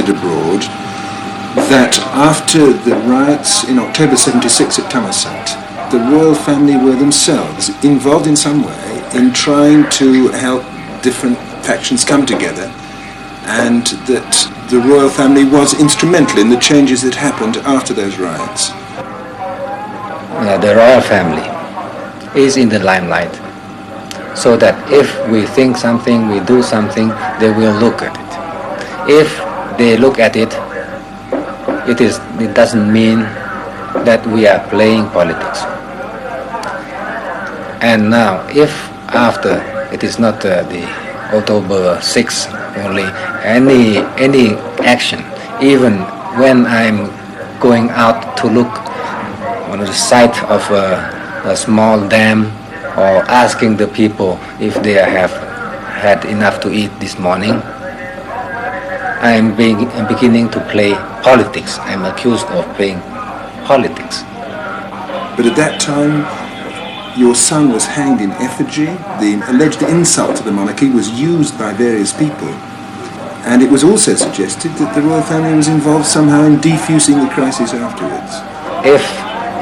circulated abroad that after the riots in October 76 at Thammasat, the royal family were themselves involved in some way in trying to help different factions come together, and that the royal family was instrumental in the changes that happened after those riots. The royal family is in the limelight, so that if we think something, we do something, they will look at it. If they look at it, it doesn't mean that we are playing politics. And now, if after it is not the October 6 only, any action, even when I'm going out to look on the site of a small dam, or asking the people if they have had enough to eat this morning, I'm beginning to play politics. I'm accused of playing politics. But at that time, your son was hanged in effigy. The alleged insult to the monarchy was used by various people. And it was also suggested that the royal family was involved somehow in defusing the crisis afterwards. If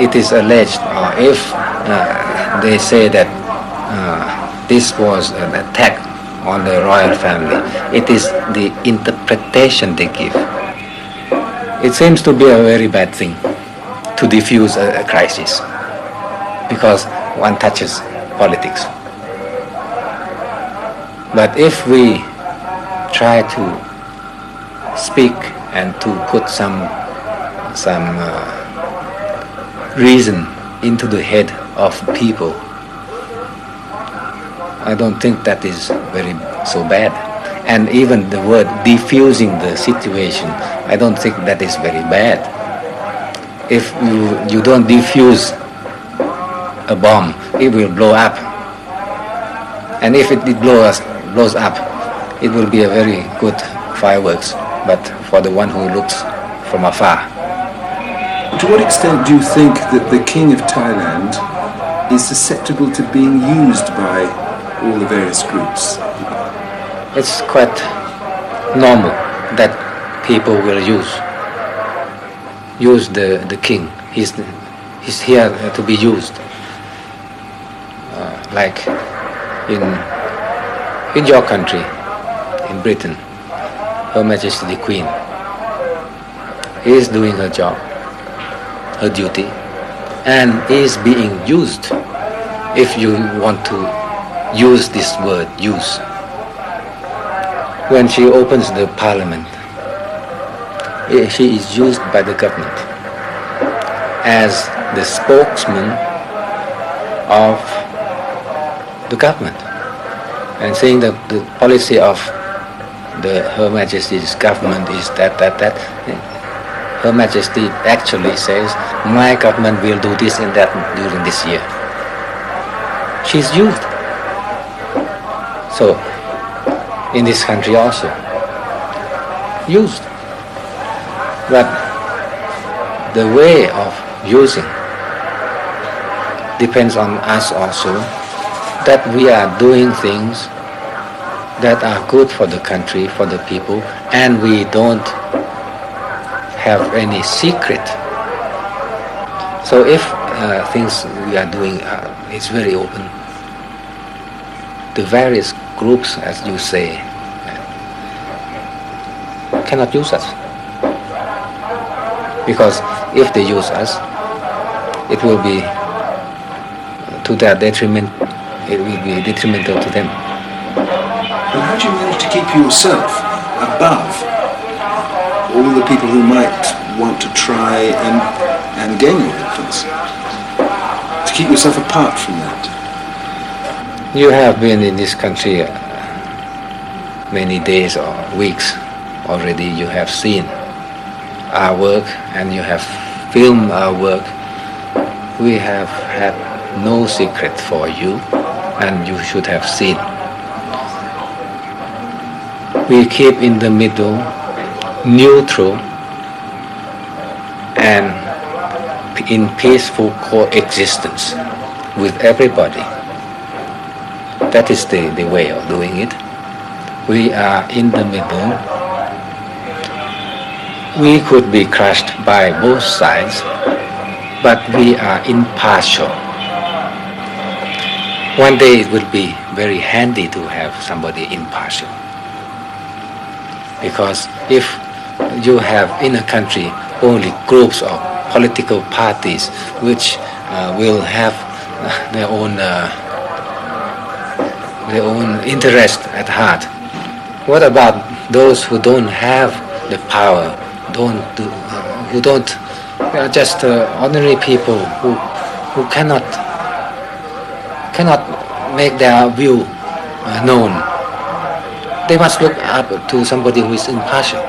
it is alleged, or if they say that this was an attack on the royal family, it is the interpretation they give. It seems to be a very bad thing to defuse a crisis, because one touches politics. But if we try to speak and to put some reason into the head of people, I don't think that is very so bad. And even the word defusing the situation, I don't think that is very bad. If you don't defuse a bomb, it will blow up. And if it blows up, it will be a very good fireworks, but for the one who looks from afar. To what extent do you think that the King of Thailand is susceptible to being used by all the various groups? It's quite normal that people will use the king. He's here to be used. Like in your country, in Britain, Her Majesty the Queen is doing her job, her duty, and is being used, if you want to use this word, use. When she opens the parliament, she is used by the government as the spokesman of the government, and saying that the policy of Her Majesty's government is that. Her Majesty actually says, my government will do this and that during this year. She's used. So, in this country also, used. But the way of using depends on us also, that we are doing things that are good for the country, for the people, and we don't have any secret. So if things we are doing is very open, the various groups, as you say, cannot use us. Because if they use us, it will be to their detriment, it will be detrimental to them. But how do you manage to keep yourself above all the people who might want to try and gain your influence? To keep yourself apart from that? You have been in this country many days or weeks already. You have seen our work and you have filmed our work. We have had no secret for you, and you should have seen. We keep in the middle, neutral, and in peaceful coexistence with everybody. That is the way of doing it. We are in the middle, we could be crushed by both sides, but we are impartial. One day it will be very handy to have somebody impartial. Because if you have in a country only groups of political parties which will have their own interest at heart, what about those who don't have the power, who don't, they are just ordinary people who cannot make their view known. They must look up to somebody who is impartial.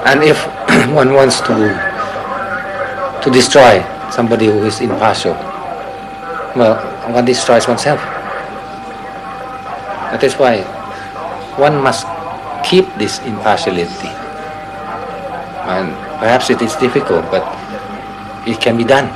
And if one wants to destroy somebody who is impartial, well, one destroys oneself. That is why one must keep this impartiality. And perhaps it is difficult, but it can be done.